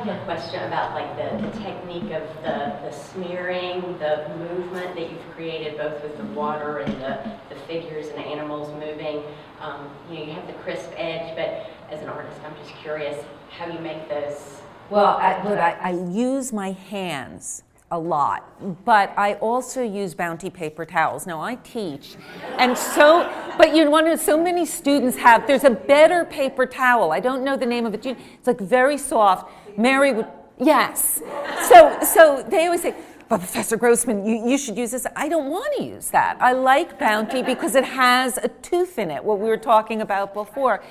have a question about like the technique of the smearing, the movement that you've created both with the water and the figures and animals moving. You have the crisp edge, but as an artist, I'm just curious how you make those. Well, I use my hands a lot, but I also use Bounty paper towels. Now I teach, and but you want to know, so many students have, there's a better paper towel. I don't know the name of it. It's like very soft. Mary would, yes. So they always say, but Professor Grossman, you should use this. I don't want to use that. I like Bounty because it has a tooth in it, what we were talking about before.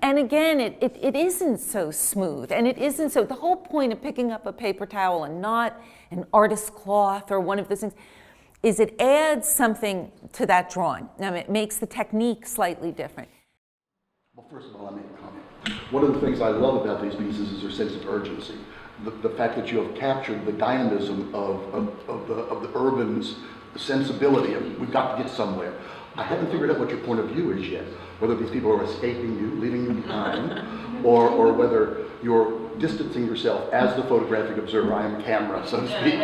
And again, it isn't so smooth, and it isn't so, the whole point of picking up a paper towel and not an artist's cloth or one of those things is it adds something to that drawing. Now, it makes the technique slightly different. Well, first of all, I make a comment. One of the things I love about these pieces is their sense of urgency. The fact that you have captured the dynamism of the urban's sensibility of we've got to get somewhere. I haven't figured out what your point of view is yet, whether these people are escaping you, leaving you behind, or whether you're distancing yourself as the photographic observer. I am camera, so to speak.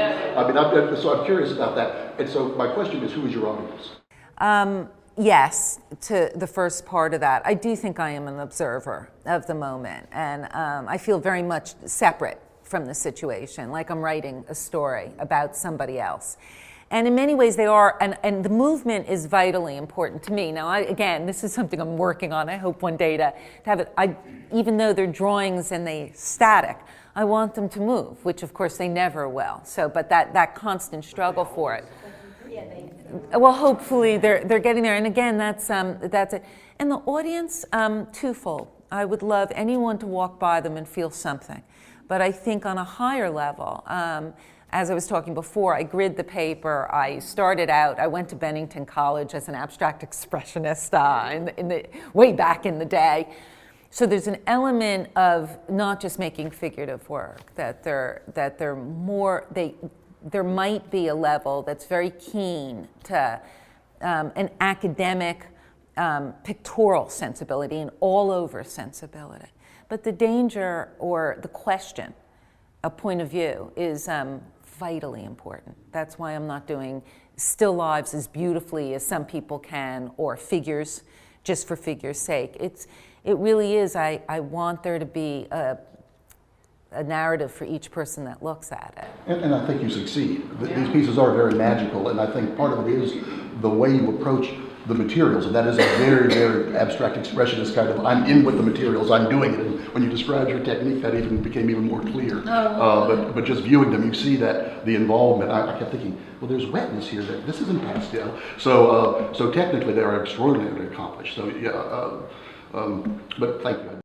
So I'm curious about that. And so my question is, who is your audience? Yes, to the first part of that. I do think I am an observer of the moment, and I feel very much separate from the situation, like I'm writing a story about somebody else. And in many ways they are, and the movement is vitally important to me. Now, again, this is something I'm working on. I hope one day to have it, even though they're drawings and they're static, I want them to move, which of course they never will. So, but that constant struggle for it. Well, hopefully they're getting there. And again, that's it. And the audience, twofold. I would love anyone to walk by them and feel something. But I think on a higher level, as I was talking before, I grid the paper. I started out, I went to Bennington College as an abstract expressionist way back in the day. So there's an element of not just making figurative work, there might be a level that's very keen to an academic pictorial sensibility, an all-over sensibility. But the danger or the question, a point of view, is vitally important. That's why I'm not doing still lives as beautifully as some people can, or figures just for figure's sake. It really is, I want there to be a narrative for each person that looks at it. And I think you succeed. These pieces are very magical, and I think part of it is the way you approach the materials, and that is a very, very abstract expressionist kind of, I'm in with the materials, I'm doing it. And when you described your technique, that even became even more clear. But just viewing them, you see that the involvement, I kept thinking, well, there's wetness here, this isn't pastel. So technically they are extraordinarily accomplished. So yeah, but thank you.